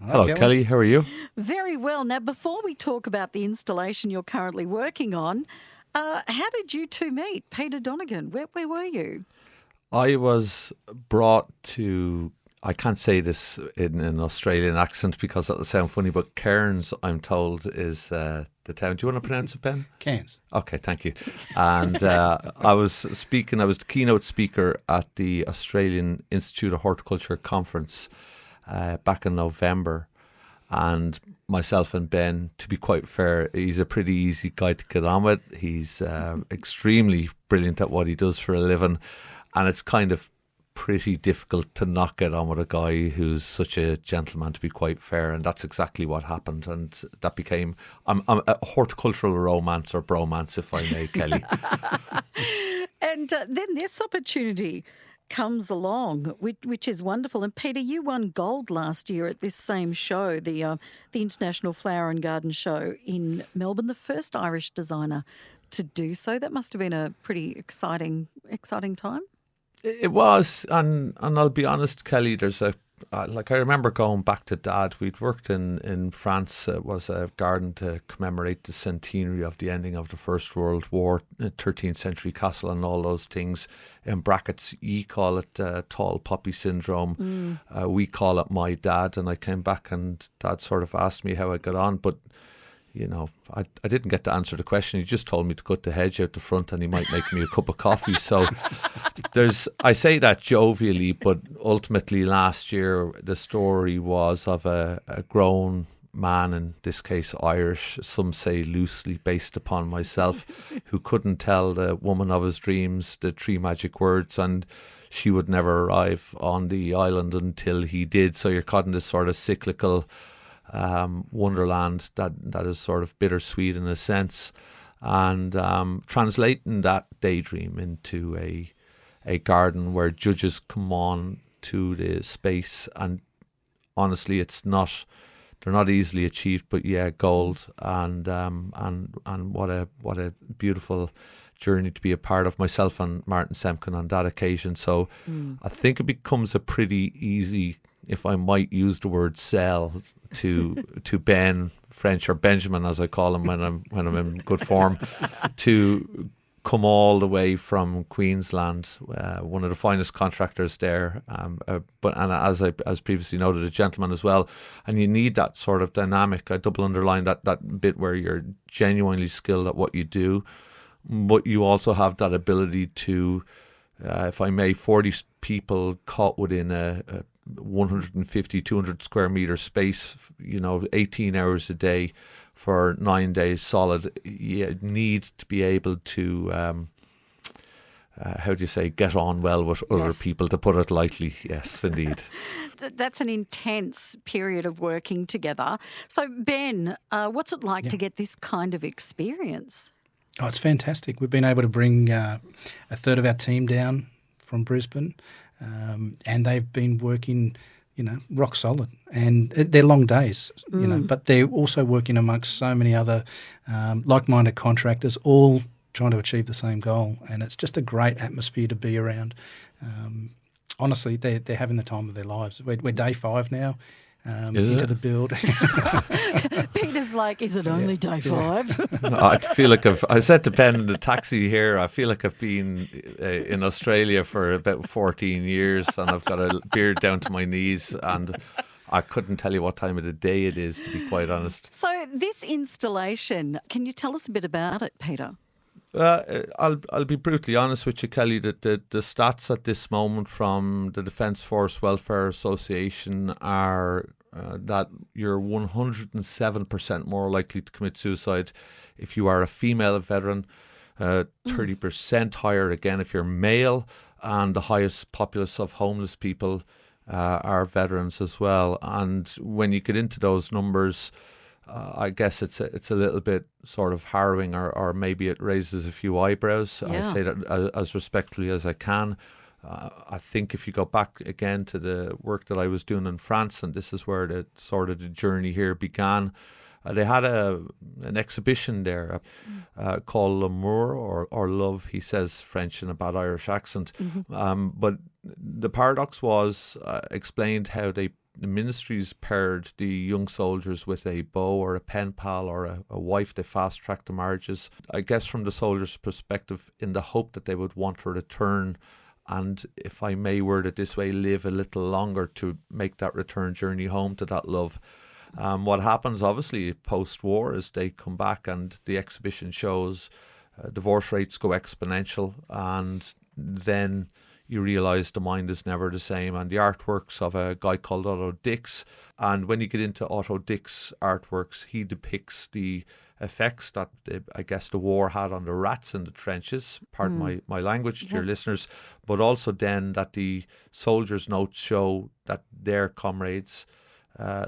Hello, Kelly. How are you? Very well. Now, before we talk about the installation you're currently working on, how did you two meet? Peter Donegan, where were you? I was brought to, I can't say this in an Australian accent because that'll sound funny, but Cairns, I'm told, is the town. Do you want to pronounce it, Ben? Cairns. Okay, thank you. And I was the keynote speaker at the Australian Institute of Horticulture conference back in November. And myself and Ben, to be quite fair, he's a pretty easy guy to get on with. He's extremely brilliant at what he does for a living. And it's kind of pretty difficult to not get on with a guy who's such a gentleman, to be quite fair. And that's exactly what happened. And that became I'm a horticultural romance or bromance, if I may, Kelly. And then this opportunity comes along, which is wonderful. And Peter, you won gold last year at this same show, the International Flower and Garden Show in Melbourne, the first Irish designer to do so. That must have been a pretty exciting time. It was, and I'll be honest, Kelly, there's I remember going back to Dad. We'd worked in France. It was a garden to commemorate the centenary of the ending of the First World War, 13th century castle and all those things. In brackets, you call it tall poppy syndrome. We call it my dad. And I came back and Dad sort of asked me how I got on, but you know, I didn't get to answer the question. He just told me to cut the hedge out the front and he might make me a cup of coffee. So I say that jovially, but ultimately last year the story was of a grown man, in this case Irish, some say loosely based upon myself, who couldn't tell the woman of his dreams the three magic words, and she would never arrive on the island until he did. So you're caught in this sort of cyclical wonderland that is sort of bittersweet in a sense, and translating that daydream into a garden where judges come on to the space, and honestly they're not easily achieved, but yeah, gold, and what a beautiful journey to be a part of, myself and Martin Semkin on that occasion. So I think it becomes a pretty easy, if I might use the word, sell to Ben French, or Benjamin as I call him when I'm in good form, to come all the way from Queensland, one of the finest contractors there, but as previously noted, a gentleman as well. And you need that sort of dynamic. I double underline that bit where you're genuinely skilled at what you do, but you also have that ability to, if I may, 40 people caught within a 150, 200 square meter space, 18 hours a day for 9 days solid. You need to be able to, get on well with other people, to put it lightly. Yes, indeed. That's an intense period of working together. So, Ben, what's it like to get this kind of experience? Oh, it's fantastic. We've been able to bring a third of our team down from Brisbane, and they've been working, rock solid. And they're long days, but they're also working amongst so many other like-minded contractors, all trying to achieve the same goal. And it's just a great atmosphere to be around. Honestly, they're having the time of their lives. We're day 5 now. Into the build. Peter's like, is it only day 5? I feel like I said to Ben in the taxi here, I feel like I've been in Australia for about 14 years and I've got a beard down to my knees, and I couldn't tell you what time of the day it is, to be quite honest. So this installation, can you tell us a bit about it, Peter? I'll be brutally honest with you, Kelly, that the stats at this moment from the Defence Force Welfare Association are that you're 107% more likely to commit suicide if you are a female veteran, 30% higher again if you're male, and the highest populace of homeless people are veterans as well. And when you get into those numbers, I guess it's a little bit sort of harrowing, or maybe it raises a few eyebrows. Yeah. I say that as respectfully as I can. I think if you go back again to the work that I was doing in France, and this is where the journey here began, they had an exhibition there called L'amour, or love, he says French in a bad Irish accent. But the paradox was explained how they the ministries paired the young soldiers with a beau or a pen pal or a wife. They fast-tracked the marriages, I guess, from the soldiers' perspective, in the hope that they would want to return and, if I may word it this way, live a little longer to make that return journey home to that love. What happens, obviously, post-war is they come back and the exhibition shows divorce rates go exponential, and then you realise the mind is never the same. And the artworks of a guy called Otto Dix, and when you get into Otto Dix artworks, he depicts the effects that I guess the war had on the rats in the trenches, pardon my language to your listeners, but also then that the soldiers' notes show that their comrades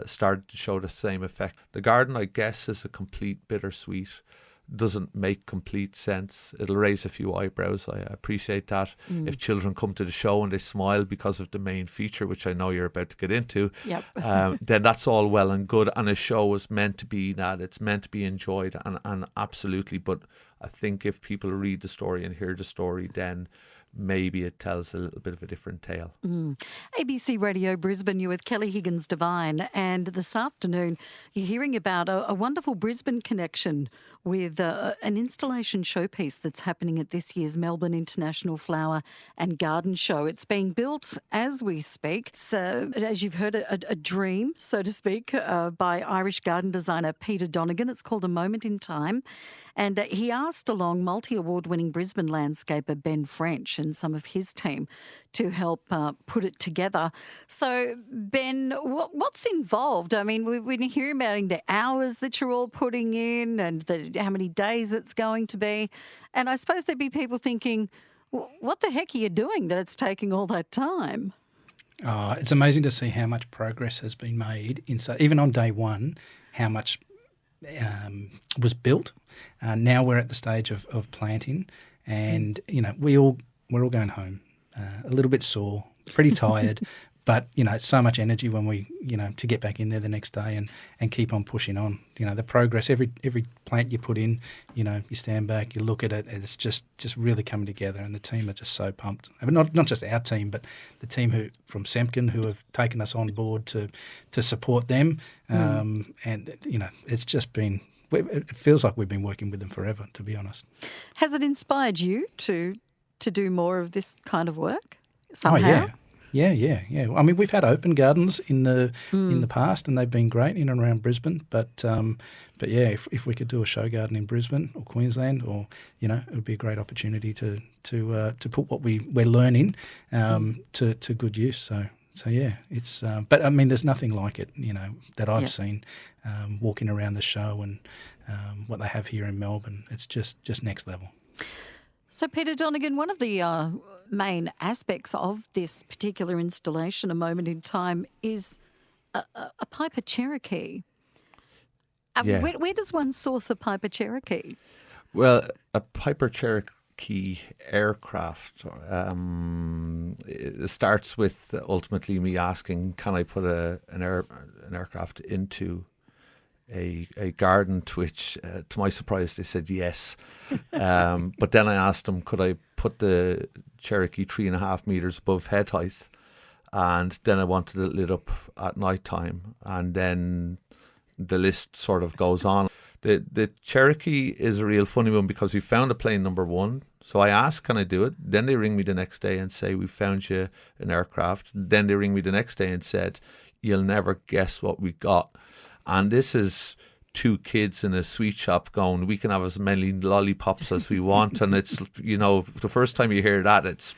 started to show the same effect. The garden, I guess, is a complete bittersweet. Doesn't make complete sense. It'll raise a few eyebrows. I appreciate that. If children come to the show and they smile because of the main feature, which I know you're about to get into, then that's all well and good. And a show is meant to be that. It's meant to be enjoyed, and absolutely. But I think if people read the story and hear the story, then maybe it tells a little bit of a different tale. ABC Radio Brisbane, you're with Kelly Higgins-Devine, and this afternoon you're hearing about a wonderful Brisbane connection with an installation showpiece that's happening at this year's Melbourne International Flower and Garden Show. It's being built as we speak. It's, as you've heard, a dream, so to speak, by Irish garden designer Peter Donegan. It's called A Moment in Time. And he asked along multi-award-winning Brisbane landscaper Ben French and some of his team to help put it together. So, Ben, what's involved? I mean, we've been hearing about the hours that you're all putting in and how many days it's going to be. And I suppose there'd be people thinking, what the heck are you doing that it's taking all that time? It's amazing to see how much progress has been made. Even on day one, how much was built. Now we're at the stage of planting, and we're all going home a little bit sore, pretty tired, but it's so much energy when we to get back in there the next day and keep on pushing on. The progress, every plant you put in, you stand back, you look at it, and it's just really coming together, and the team are just so pumped. I mean, not just our team, but the team from Semken who have taken us on board to support them, and it's just been. It feels like we've been working with them forever, to be honest. Has it inspired you to do more of this kind of work somehow? Oh, yeah. I mean, we've had open gardens in the past, and they've been great in and around Brisbane. But yeah, if we could do a show garden in Brisbane or Queensland, or it would be a great opportunity to put what we're learning to good use. So yeah, it's. But I mean, there's nothing like it, that I've seen walking around the show and what they have here in Melbourne. It's just next level. So, Peter Donegan, one of the main aspects of this particular installation, A Moment in Time, is a Piper Cherokee. Where does one source a Piper Cherokee? Well, a Piper Cherokee aircraft it starts with ultimately me asking, can I put an aircraft into a garden, to which, to my surprise, they said yes. But then I asked them, could I put the Cherokee 3.5 meters above head height? And then I wanted it lit up at night time. And then the list sort of goes on. The Cherokee is a real funny one because we found a plane number one. So I asked, can I do it? Then they ring me the next day and say, we found you an aircraft. Then they ring me the next day and said, you'll never guess what we got. And this is two kids in a sweet shop going, we can have as many lollipops as we want. And it's, the first time you hear that, it's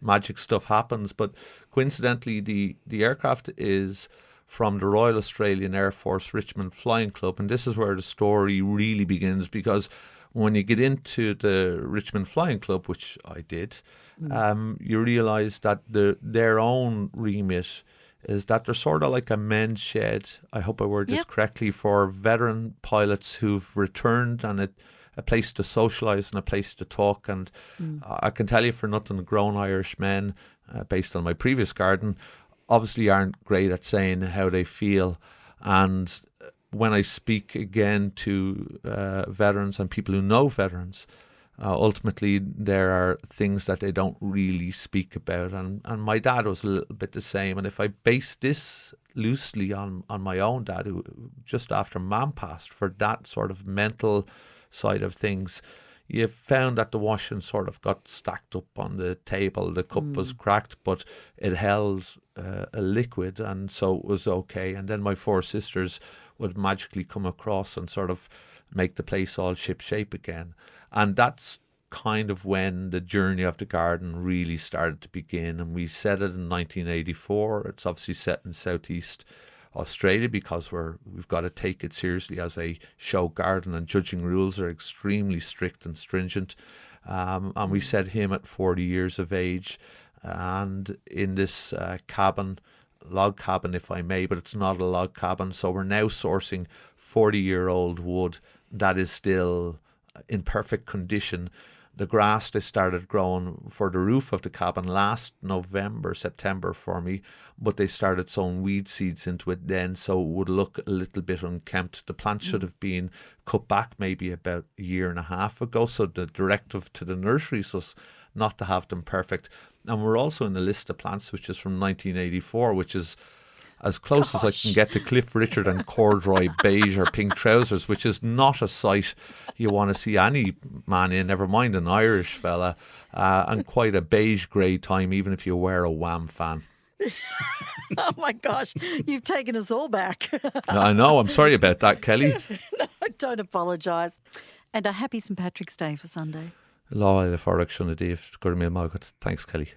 magic stuff happens. But coincidentally, the aircraft is from the Royal Australian Air Force Richmond Flying Club. And this is where the story really begins, because when you get into the Richmond Flying Club, which I did, you realise that their own remit is that they're sort of like a men's shed, I hope I word this correctly, for veteran pilots who've returned, and a place to socialise and a place to talk. And I can tell you for nothing, grown Irish men, based on my previous garden, obviously aren't great at saying how they feel. And when I speak again to veterans and people who know veterans, Ultimately, there are things that they don't really speak about, and my dad was a little bit the same. And if I base this loosely on my own dad, who just after Mum passed, for that sort of mental side of things, you found that the washing sort of got stacked up on the table. The cup was cracked, but it held a liquid, and so it was okay. And then my 4 sisters would magically come across and sort of make the place all ship-shape again. And that's kind of when the journey of the garden really started to begin. And we set it in 1984. It's obviously set in Southeast Australia because we've got to take it seriously as a show garden, and judging rules are extremely strict and stringent. And we set him at 40 years of age, and in this cabin, log cabin if I may, but it's not a log cabin. So we're now sourcing 40-year-old wood that is still in perfect condition. The grass they started growing for the roof of the cabin last November, September for me, but they started sowing weed seeds into it then, so it would look a little bit unkempt. The plant should have been cut back maybe about a year and a half ago, so the directive to the nurseries was not to have them perfect. And we're also in the list of plants, which is from 1984, which is as close as I can get to Cliff Richard and corduroy beige or pink trousers, which is not a sight you want to see any man in, never mind an Irish fella, and quite a beige grey time, even if you wear a Wham fan. Oh my gosh, you've taken us all back. I know, I'm sorry about that, Kelly. No, don't apologise. And a happy St Patrick's Day for Sunday. Lá le farach sinna díobh gur mé mágad. Thanks, Kelly.